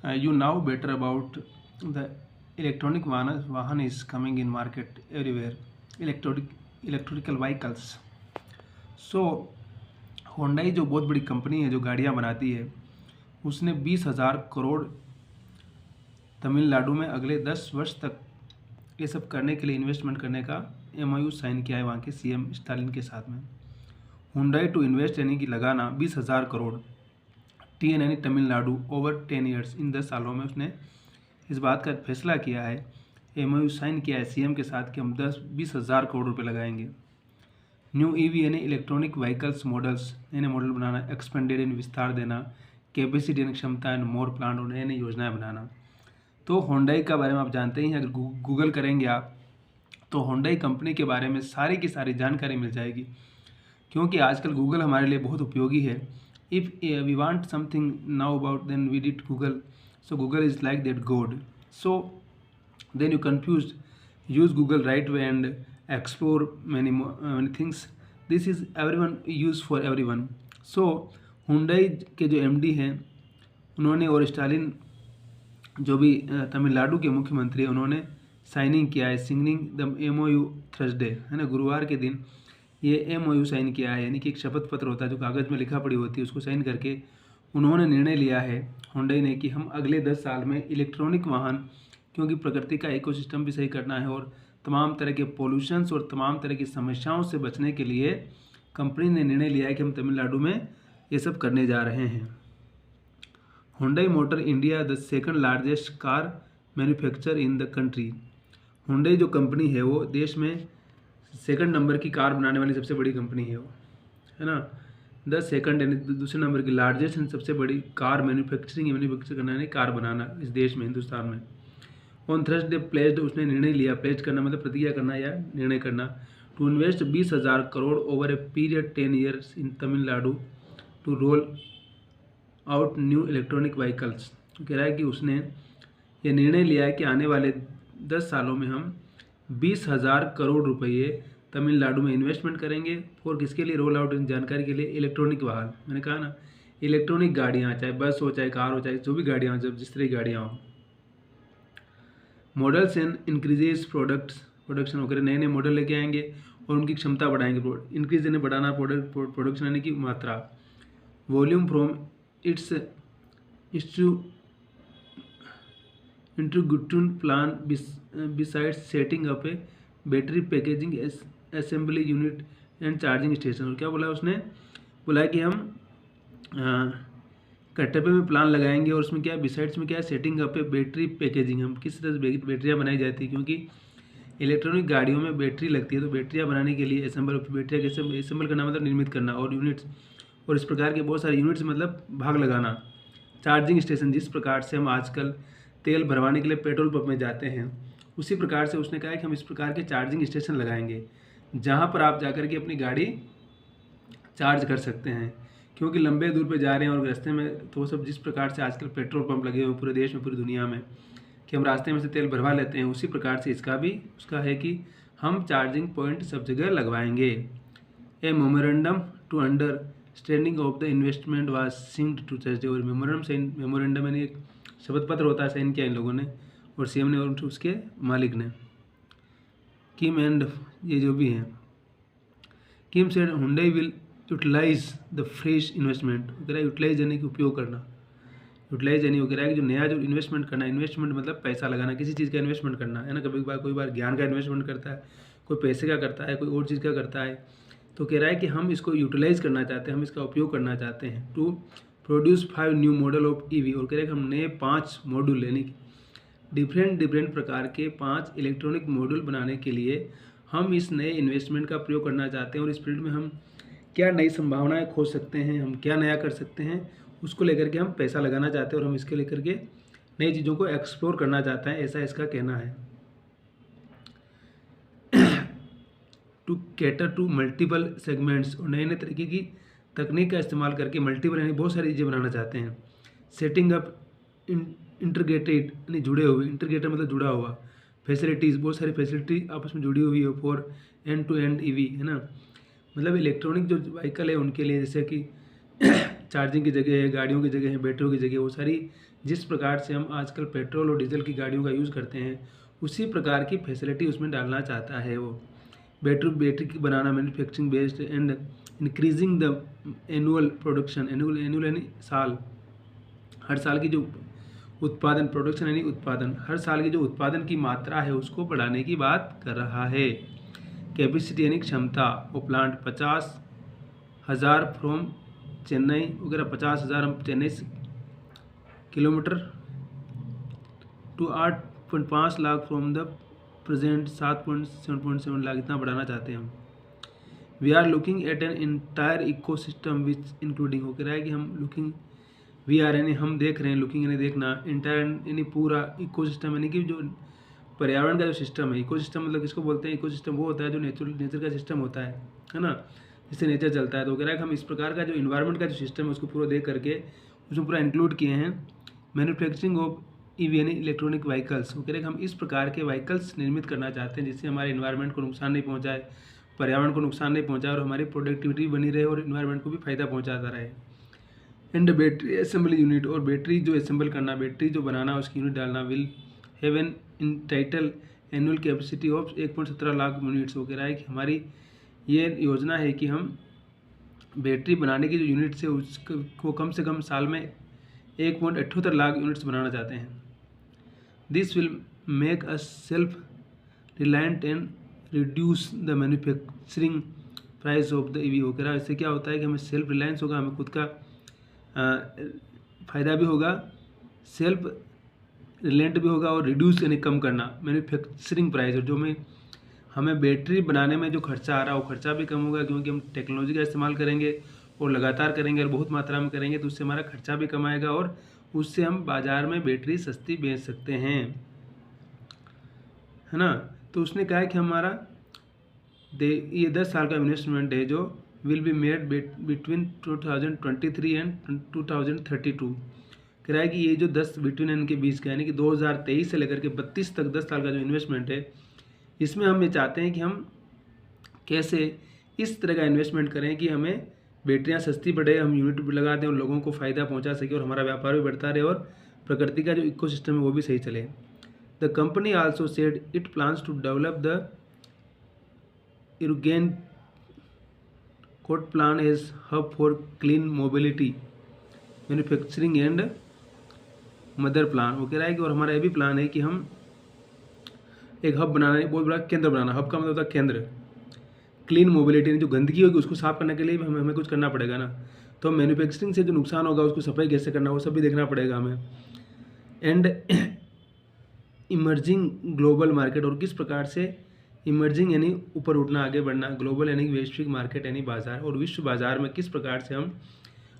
You know better about the electronic vahan is coming in market everywhere. Electronic electrical vehicles. So Hyundai जो बहुत बड़ी company है जो गाड़ियाँ बनाती है, उसने 20,000 करोड़ तमिलनाडु में अगले 10 वर्ष तक ये सब करने के लिए इन्वेस्टमेंट करने का MOU साइन किया है वहाँ के CM स्टालिन के साथ में। हुंडई टू इन्वेस्ट यानी कि लगाना 20,000 करोड़ TN यानी तमिलनाडु ओवर 10 ईयर्स, इन 10 सालों में उसने इस बात का फैसला किया है, MOU साइन किया है CM के साथ कि हम 20,000 करोड़ रुपए लगाएंगे। न्यू EV यानी इलेक्ट्रॉनिक व्हीकल्स मॉडल्स, नए नए मॉडल बनाना, एक्सपेंडेड यानी विस्तार देना, कैपेसिटी यानी क्षमता एंड मोर प्लांट और नए नई योजनाएं बनाना। तो Hyundai के बारे में आप जानते ही हैं, अगर गूगल करेंगे आप तो Hyundai कंपनी के बारे में सारी की सारी जानकारी मिल जाएगी, क्योंकि आजकल गूगल हमारे लिए बहुत उपयोगी है। If we want something now about then we did Google, so Google is like that God. So then you confuse use Google right way and explore many things. This is everyone use for everyone. So Hyundai के जो MD हैं उन्होंने और Stalin जो भी तमिलनाडु के मुख्यमंत्री हैं उन्होंने साइनिंग किया है, सिग्निंग द MOU थर्सडे, है ना, गुरुवार के दिन ये MOU साइन किया है, यानी कि एक शपथ पत्र होता है जो कागज़ में लिखा पड़ी होती है, उसको साइन करके उन्होंने निर्णय लिया है Hyundai ने कि हम अगले 10 साल में इलेक्ट्रॉनिक वाहन, क्योंकि प्रकृति का इकोसिस्टम भी सही करना है और तमाम तरह के पोल्यूशंस और तमाम तरह की समस्याओं से बचने के लिए कंपनी ने निर्णय लिया है कि हम तमिलनाडु में ये सब करने जा रहे हैं। Hyundai motor India the second largest car manufacture in the country. Hyundai जो कंपनी है वो देश में सेकंड नंबर की कार बनाने वाली सबसे बड़ी कंपनी है वो, है ना। द सेकंड यानी दूसरे नंबर की लार्जेस्ट एंड सबसे बड़ी कार मैन्युफैक्चर करना यानी कार बनाना इस देश में, हिंदुस्तान में। ऑन थर्सडे प्लेस्ड, उसने निर्णय लिया, प्लेज करना मतलब प्रतिज्ञा करना या निर्णय करना, to invest 20,000 crore over a period 10 years in Tamil Nadu to roll out new electronic vehicles. कह रहा है कि उसने ये निर्णय लिया है कि आने वाले 10 सालों में हम 20,000 करोड़ रुपये तमिलनाडु में इन्वेस्टमेंट करेंगे। और किसके लिए? रोल आउट, जानकारी के लिए, इलेक्ट्रॉनिक वाहन, मैंने कहा ना, इलेक्ट्रॉनिक गाड़ियाँ, चाहे बस हो, चाहे कार हो, चाहे जो भी गाड़ियाँ हो, जब जिस तरह की गाड़ियाँ हो। मॉडल्स एंड इंक्रीजेज प्रोडक्शन वगैरह, नए नए मॉडल लेके आएंगे और उनकी क्षमता बढ़ाएंगे। इंक्रीज यानी बढ़ाना, प्रोडक्शन यानी कि मात्रा। Volume from its integrated plan besides setting up a battery packaging assembly unit and charging station. और क्या बोला उसने? बोला है कि हम कटप्पे में प्लान लगाएंगे और उसमें क्या है, बिसाइड्स में क्या है, setting up a battery packaging, हम किस तरह से बैटरियाँ बनाई जाती है, क्योंकि इलेक्ट्रॉनिक गाड़ियों में बैटरी लगती है, तो बैटरियाँ बनाने के लिए बैटरियाँ कैसे असेंबल करना मतलब निर्मित करना, और यूनिट्स, और इस प्रकार के बहुत सारे यूनिट्स मतलब भाग लगाना। चार्जिंग स्टेशन, जिस प्रकार से हम आजकल तेल भरवाने के लिए पेट्रोल पंप में जाते हैं, उसी प्रकार से उसने कहा है कि हम इस प्रकार के चार्जिंग स्टेशन लगाएंगे जहाँ पर आप जाकर के अपनी गाड़ी चार्ज कर सकते हैं, क्योंकि लंबे दूर पे जा रहे हैं और रास्ते में तो सब, जिस प्रकार से आजकल पेट्रोल पंप लगे हुए पूरे देश में, पूरी दुनिया में, कि हम रास्ते में से तेल भरवा लेते हैं, उसी प्रकार से इसका भी उसका है कि हम चार्जिंग पॉइंट सब जगह लगवाएंगे। A memorandum to understanding of the investment was signed to Thursday. और मेमोरेंडम यानी एक शपथ पत्र होता है, साइन किया इन लोगों ने, और CM ने और उसके मालिक ने, किम एंड ये जो भी हैं। Kim said Hyundai will utilise the fresh investment. वो कह रहा है यूटिलाइज यानी कि उपयोग करना, यूटिलाइज यानी वो कह रहा है कि जो नया जो इन्वेस्टमेंट करना, इन्वेस्टमेंट मतलब पैसा लगाना, किसी चीज़ का इन्वेस्टमेंट करना, है ना। कभी कोई बार ज्ञान का इन्वेस्टमेंट करता है, कोई पैसे का करता है, कोई और चीज़ का करता है, तो कह रहा है कि हम इसको यूटिलाइज करना चाहते हैं, हम इसका उपयोग करना चाहते हैं। To produce 5 new model of EV, और कह रहे हैं कि हम नए 5 मॉड्यूल यानी कि डिफरेंट प्रकार के 5 इलेक्ट्रॉनिक मॉड्यूल बनाने के लिए हम इस नए इन्वेस्टमेंट का प्रयोग करना चाहते हैं, और इस फील्ड में हम क्या नई संभावनाएं खोज सकते हैं, हम क्या नया कर सकते हैं, उसको लेकर के हम पैसा लगाना चाहते हैं, और हम इसके लेकर के नई चीज़ों को एक्सप्लोर करना चाहते हैं, ऐसा इसका कहना है। To cater to multiple segments, और नए नए तरीके की तकनीक का इस्तेमाल करके मल्टीपल यानी बहुत सारी चीज़ें बनाना चाहते हैं। सेटिंग अप इंटीग्रेटेड यानी जुड़े हुए, इंटीग्रेटेड मतलब जुड़ा हुआ, फैसिलिटीज़, बहुत सारी फैसिलिटी आपस में जुड़ी हुई है, for end to end EV, है ना, मतलब इलेक्ट्रॉनिक जो व्हीकल है उनके लिए, जैसे कि चार्जिंग की जगह है, गाड़ियों की जगह है, बैटरियों की जगह, वो सारी जिस प्रकार से हम आजकल पेट्रोल और डीजल की गाड़ियों का यूज़ करते हैं उसी प्रकार की फैसिलिटी उसमें डालना चाहता है वो। बैटरी की बनाना, manufacturing based and increasing the annual production, annual यानी साल, हर साल की जो उत्पादन, प्रोडक्शन यानी उत्पादन, हर साल की जो उत्पादन की मात्रा है उसको बढ़ाने की बात कर रहा है। कैपेसिटी यानी क्षमता, वो प्लांट 50,000 फ्रॉम चेन्नई वगैरह, 50,000 हम चेन्नई से kilometre to 8.5 lakh from the present 7.7 lakh, इतना बढ़ाना चाहते हैं हम। We are looking at an entire ecosystem which including, हो कह रहा है कि हम लुकिंग, वी आर यानी हम देख रहे हैं, लुकिंग यानी देखना, इंटायर यानी पूरा, इको सिस्टम यानी कि जो पर्यावरण का जो सिस्टम है। इको सिस्टम मतलब किसको बोलते हैं? इको सिस्टम वो होता है जो नेचर का सिस्टम होता है ना, जिससे नेचर चलता है। तो कह रहा है कि हम इस प्रकार का जो इन्वायरमेंट का जो सिस्टम है उसको पूरा देख करके उसमें पूरा इंक्लूड किए हैं। मैन्युफैक्चरिंग ऑफ ईवी यानी इलेक्ट्रॉनिक व्हीकल्स, वो कह रहे हैं कि हम इस प्रकार के व्हीकल्स निर्मित करना चाहते हैं जिससे हमारे इन्वायरमेंट को नुकसान नहीं पहुँचाए, पर्यावरण को नुकसान नहीं पहुँचाए और हमारी प्रोडक्टिविटी बनी रहे और इन्वायरमेंट को भी फायदा पहुँचाता रहे। एंड बैटरी असेंबली यूनिट, और बैटरी जो असेंबल करना, बैटरी जो बनाना उसकी यूनिट डालना, will have an in title annual capacity of 1.17 lakh units. वो कह रहा है कि हमारी ये योजना है कि हम बैटरी बनाने की जो यूनिट्स है उसको कम से कम साल में 1.78 लाख यूनिट्स बनाना चाहते हैं। This will make us self reliant and reduce the manufacturing price of the EV. वो कह रहा है इससे क्या होता है कि हमें सेल्फ रिलायंस होगा, हमें खुद का फ़ायदा भी होगा, सेल्फ रिलेंट भी होगा, और रिड्यूस यानी कम करना मैन्युफैक्चरिंग प्राइस, और जो हमें बैटरी बनाने में जो खर्चा आ रहा है वो खर्चा भी कम होगा क्योंकि हम टेक्नोलॉजी का इस्तेमाल करेंगे और लगातार करेंगे और बहुत मात्रा में करेंगे तो उससे हमारा खर्चा भी कम आएगा और उससे हम बाज़ार में बैटरी सस्ती बेच सकते हैं, है ना। तो उसने कहा है कि हमारा ये 10 साल का इन्वेस्टमेंट है जो will be made between 2023 and 2032। कह रहा है कि ये जो 10 बिटवीन इनके बीच का यानी कि 2023 से लेकर के 32 तक 10 साल का जो इन्वेस्टमेंट है, इसमें हम ये चाहते हैं कि हम कैसे इस तरह का इन्वेस्टमेंट करें कि हमें बैटरियां सस्ती पड़े, हम यूनिट भी लगा दें और लोगों को फ़ायदा पहुंचा सके और हमारा व्यापार भी बढ़ता रहे और प्रकृति का जो इकोसिस्टम है वो भी सही चले। The company also said it plans to develop the इरुगेन कोट plan as hub for clean mobility manufacturing and mother plan. वो कह रहा है कि और हमारा ये भी प्लान है कि हम एक हब बनाना है, बहुत बड़ा केंद्र बनाना। हब का मतलब होता है केंद्र। क्लीन मोबिलिटी, जो गंदगी होगी उसको साफ करने के लिए भी हमें कुछ करना पड़ेगा ना, तो मैन्युफैक्चरिंग से जो नुकसान होगा उसको सफाई कैसे करना वो सब भी देखना पड़ेगा हमें। एंड इमर्जिंग ग्लोबल मार्केट, और किस प्रकार से इमर्जिंग यानी ऊपर उठना, आगे बढ़ना, ग्लोबल यानी वैश्विक मार्केट यानी बाजार, और विश्व बाजार में किस प्रकार से हम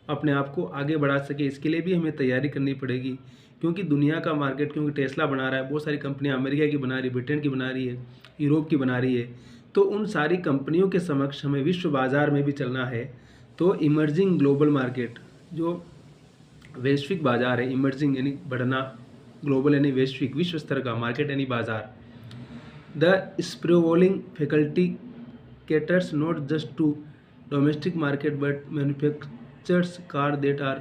अपने आप को आगे बढ़ा सके, इसके लिए भी हमें तैयारी करनी पड़ेगी। क्योंकि दुनिया का मार्केट, क्योंकि टेस्ला बना रहा है, बहुत सारी कंपनियां अमेरिका की बना रही है, ब्रिटेन की बना रही है, यूरोप की बना रही है, तो उन सारी कंपनियों के समक्ष हमें विश्व बाजार में भी चलना है। तो इमर्जिंग ग्लोबल मार्केट, जो वैश्विक बाजार है, इमर्जिंग यानी बढ़ना, ग्लोबल यानी वैश्विक, विश्व स्तर का, मार्केट यानी बाजार। The sprawling faculty caters not just to domestic market but manufactures car that are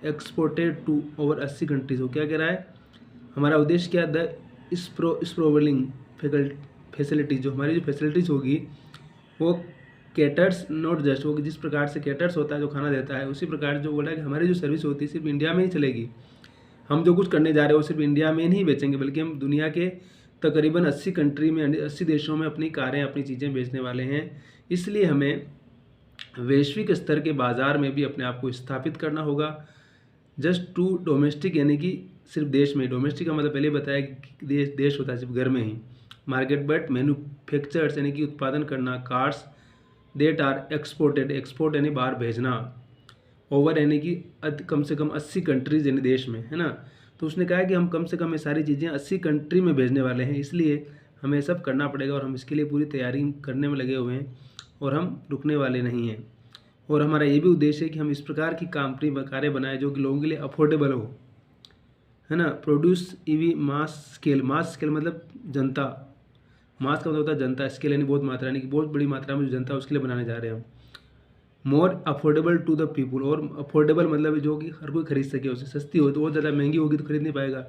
exported to over 80 countries। हो क्या कह रहा है, हमारा उद्देश्य क्या, द स्प्रोवलिंग फैसिलिटीज, जो हमारी जो फैसिलिटीज़ होगी वो कैटर्स नॉट जस्ट, वो जिस प्रकार से कैटर्स होता है जो खाना देता है, उसी प्रकार जो बोला है कि हमारी जो सर्विस होती है सिर्फ इंडिया में ही चलेगी। हम जो कुछ करने जा रहे हैं वो सिर्फ इंडिया में नहीं बेचेंगे, बल्कि हम दुनिया के तकरीबन 80 कंट्री में, 80 देशों में अपनी कारें, अपनी चीज़ें बेचने वाले हैं। इसलिए हमें वैश्विक स्तर के बाज़ार में भी अपने आप को स्थापित करना होगा। जस्ट टू डोमेस्टिक यानी कि सिर्फ देश में, डोमेस्टिक का मतलब पहले बताया कि देश होता है सिर्फ घर में ही, मार्केट बट मैन्युफैक्चर्स यानी कि उत्पादन करना, cars that are exported, export यानी बाहर भेजना, ओवर यानी कि कम से कम 80 कंट्रीज यानी देश में, है ना। तो उसने कहा है कि हम कम से कम ये सारी चीज़ें 80 कंट्री में भेजने वाले हैं, इसलिए हमें सब करना पड़ेगा और हम इसके लिए पूरी तैयारी करने में लगे हुए हैं और हम रुकने वाले नहीं हैं। और हमारा ये भी उद्देश्य है कि हम इस प्रकार की कारें बनाएं जो कि लोगों के लिए अफोर्डेबल हो, है ना। Produce EV mass scale, mass scale मतलब जनता, मास का मतलब होता है जनता, स्केल यानी बहुत मात्रा, यानी कि बहुत बड़ी मात्रा में जो जनता उसके लिए बनाने जा रहे हैं हम। More affordable to the people, और अफोर्डेबल मतलब जो कि हर कोई खरीद सके, उसे सस्ती हो तो बहुत ज़्यादा महंगी होगी तो खरीद नहीं पाएगा।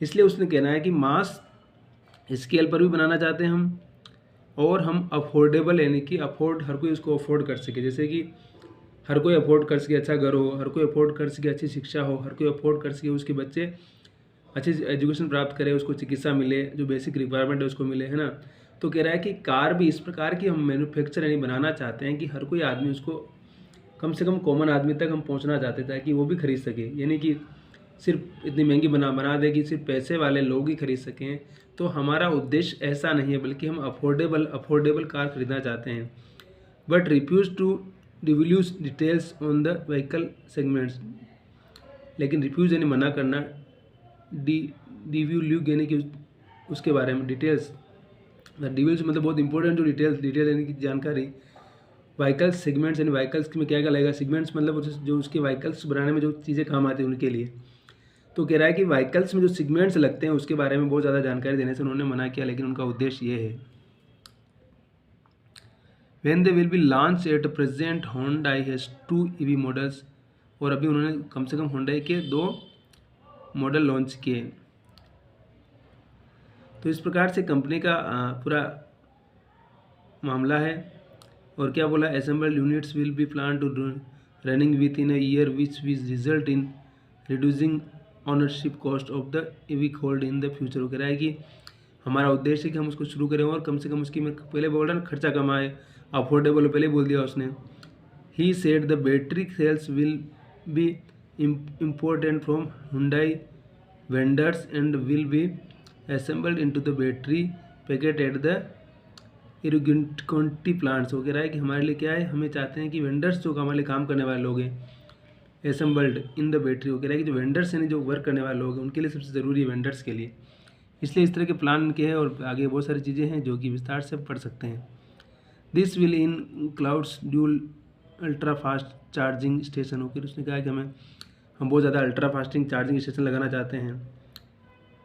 इसलिए उसने कहना है कि मास स्केल पर भी बनाना चाहते हैं हम, और हम अफोर्डेबल यानी कि अफोर्ड, हर कोई उसको अफोर्ड कर सके, जैसे कि हर कोई अफोर्ड कर सके अच्छा घर हो, हर कोई अफोर्ड कर सके अच्छी शिक्षा हो, हर कोई अफोर्ड कर सके उसके बच्चे अच्छी एजुकेशन प्राप्त करे, उसको चिकित्सा मिले, जो बेसिक रिक्वायरमेंट है उसको मिले, है ना। तो कह रहा है कि कार भी इस प्रकार की हम मैन्युफैक्चर यानी बनाना चाहते हैं कि हर कोई आदमी उसको कम से कम कॉमन आदमी तक हम पहुंचना चाहते हैं ताकि वो भी खरीद सके, यानी कि सिर्फ इतनी महंगी बना दे कि सिर्फ पैसे वाले लोग ही खरीद सकें। तो हमारा उद्देश्य ऐसा नहीं है, बल्कि हम अफोर्डेबल कार खरीदना चाहते हैं। But refuse to divulge details on the vehicle segments, लेकिन रिफ्यूज़ यानी मना करना, डिव्यूल्यूग यानी कि उसके बारे में डिटेल्स, डिटेल्स मतलब बहुत इंपॉर्टेंट, जो डिटेल यानी कि जानकारी। व्हीकल्स सेगमेंट्स यानी व्हीकल्स में क्या क्या लगेगा, सेगमेंट्स मतलब जो उसके व्हीकल्स बनाने में जो चीज़ें काम आती हैं उनके लिए। तो कह रहा है कि व्हीकल्स में जो सेगमेंट्स लगते हैं उसके बारे में बहुत ज़्यादा जानकारी देने से उन्होंने मना किया, लेकिन उनका उद्देश्य ये है। When they will be launch at present Hyundai has 2 EV models, और अभी उन्होंने कम से कम Hyundai के 2 मॉडल लॉन्च किए। तो इस प्रकार से कंपनी का पूरा मामला है। और क्या बोला, assembled units will be plan to running within a year which result in reducing ownership cost of the EV hold in the future. वो कह रहा है कि हमारा उद्देश्य है कि हम उसको शुरू करें और कम से कम उसकी, मैं पहले बोल रहा ना, खर्चा कम आए, अफोर्डेबल, पहले बोल दिया उसने। He said the battery cells will be important from Hyundai vendors and will be assembled into the battery packet at the Irugin-Conti plants। वो कह रहा है कि हमारे लिए क्या है, हमें चाहते हैं कि वेंडर्स जो हमारे लिए काम करने वाले लोग हैं, असेंबल्ड इन द बैटरी, वो कह रहा है कि जो वेंडर्स हैं, जो वर्क करने वाले लोग हैं, उनके लिए सबसे ज़रूरी है वेंडर्स के लिए, इसलिए इस तरह के प्लान के हैं। और आगे बहुत सारी चीज़ें हैं जो कि विस्तार से पढ़ सकते हैं। This will in clouds dual ultra fast charging station. फिर उसने कहा कि हम बहुत ज़्यादा अल्ट्रा फास्टिंग चार्जिंग स्टेशन लगाना चाहते हैं।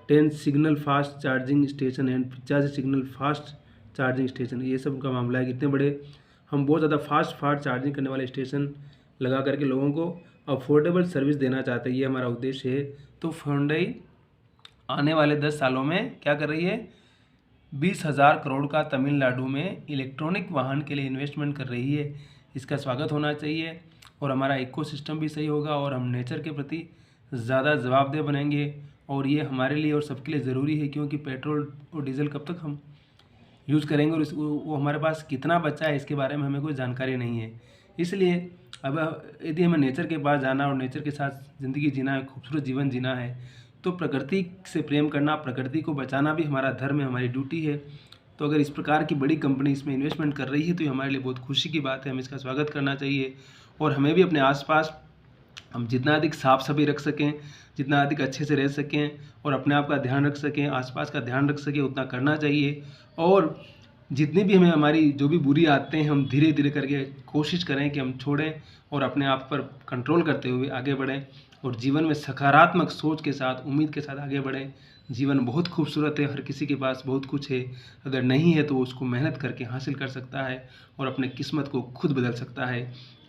10 signal fast charging station and 50 signal fast charging station, ये सब का मामला है। कितने बड़े, हम बहुत ज़्यादा फास्ट चार्जिंग करने वाले स्टेशन लगा करके लोगों को अफोर्डेबल सर्विस देना चाहते हैं, ये हमारा उद्देश्य है। तो Hyundai आने वाले 10 सालों में क्या कर रही है, 20,000 करोड़ का तमिलनाडु में इलेक्ट्रॉनिक वाहन के लिए इन्वेस्टमेंट कर रही है। इसका स्वागत होना चाहिए और हमारा इकोसिस्टम भी सही होगा और हम नेचर के प्रति ज़्यादा जवाबदेह बनेंगे। और ये हमारे लिए और सबके लिए ज़रूरी है, क्योंकि पेट्रोल और डीजल कब तक हम यूज़ करेंगे और वो हमारे पास कितना बचा है इसके बारे में हमें कोई जानकारी नहीं है। इसलिए अब यदि हमें नेचर के पास जाना और नेचर के साथ ज़िंदगी जीना है, खूबसूरत जीवन जीना है, तो प्रकृति से प्रेम करना, प्रकृति को बचाना भी हमारा धर्म है, हमारी ड्यूटी है। तो अगर इस प्रकार की बड़ी कंपनी इसमें इन्वेस्टमेंट कर रही है तो ये हमारे लिए बहुत खुशी की बात है, हमें इसका स्वागत करना चाहिए। और हमें भी अपने आसपास हम जितना अधिक साफ़ सफाई रख सकें, जितना अधिक अच्छे से रह सकें और अपने आप का ध्यान रख सकें, आसपास का ध्यान रख सकें, उतना करना चाहिए। और जितनी भी हमें हमारी जो भी बुरी आदतें हैं, हम धीरे धीरे करके कोशिश करें कि हम छोड़ें और अपने आप पर कंट्रोल करते हुए आगे बढ़ें और जीवन में सकारात्मक सोच के साथ, उम्मीद के साथ आगे बढ़ें। जीवन बहुत खूबसूरत है, हर किसी के पास बहुत कुछ है, अगर नहीं है तो उसको मेहनत करके हासिल कर सकता है और अपने किस्मत को खुद बदल सकता है।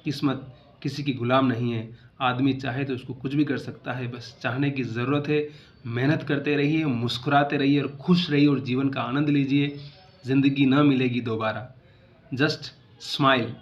किस्मत किसी की गुलाम नहीं है, आदमी चाहे तो उसको कुछ भी कर सकता है, बस चाहने की ज़रूरत है। मेहनत करते रहिए, मुस्कुराते रहिए और खुश रहिए और जीवन का आनंद लीजिए। ज़िंदगी ना मिलेगी दोबारा, जस्ट स्माइल।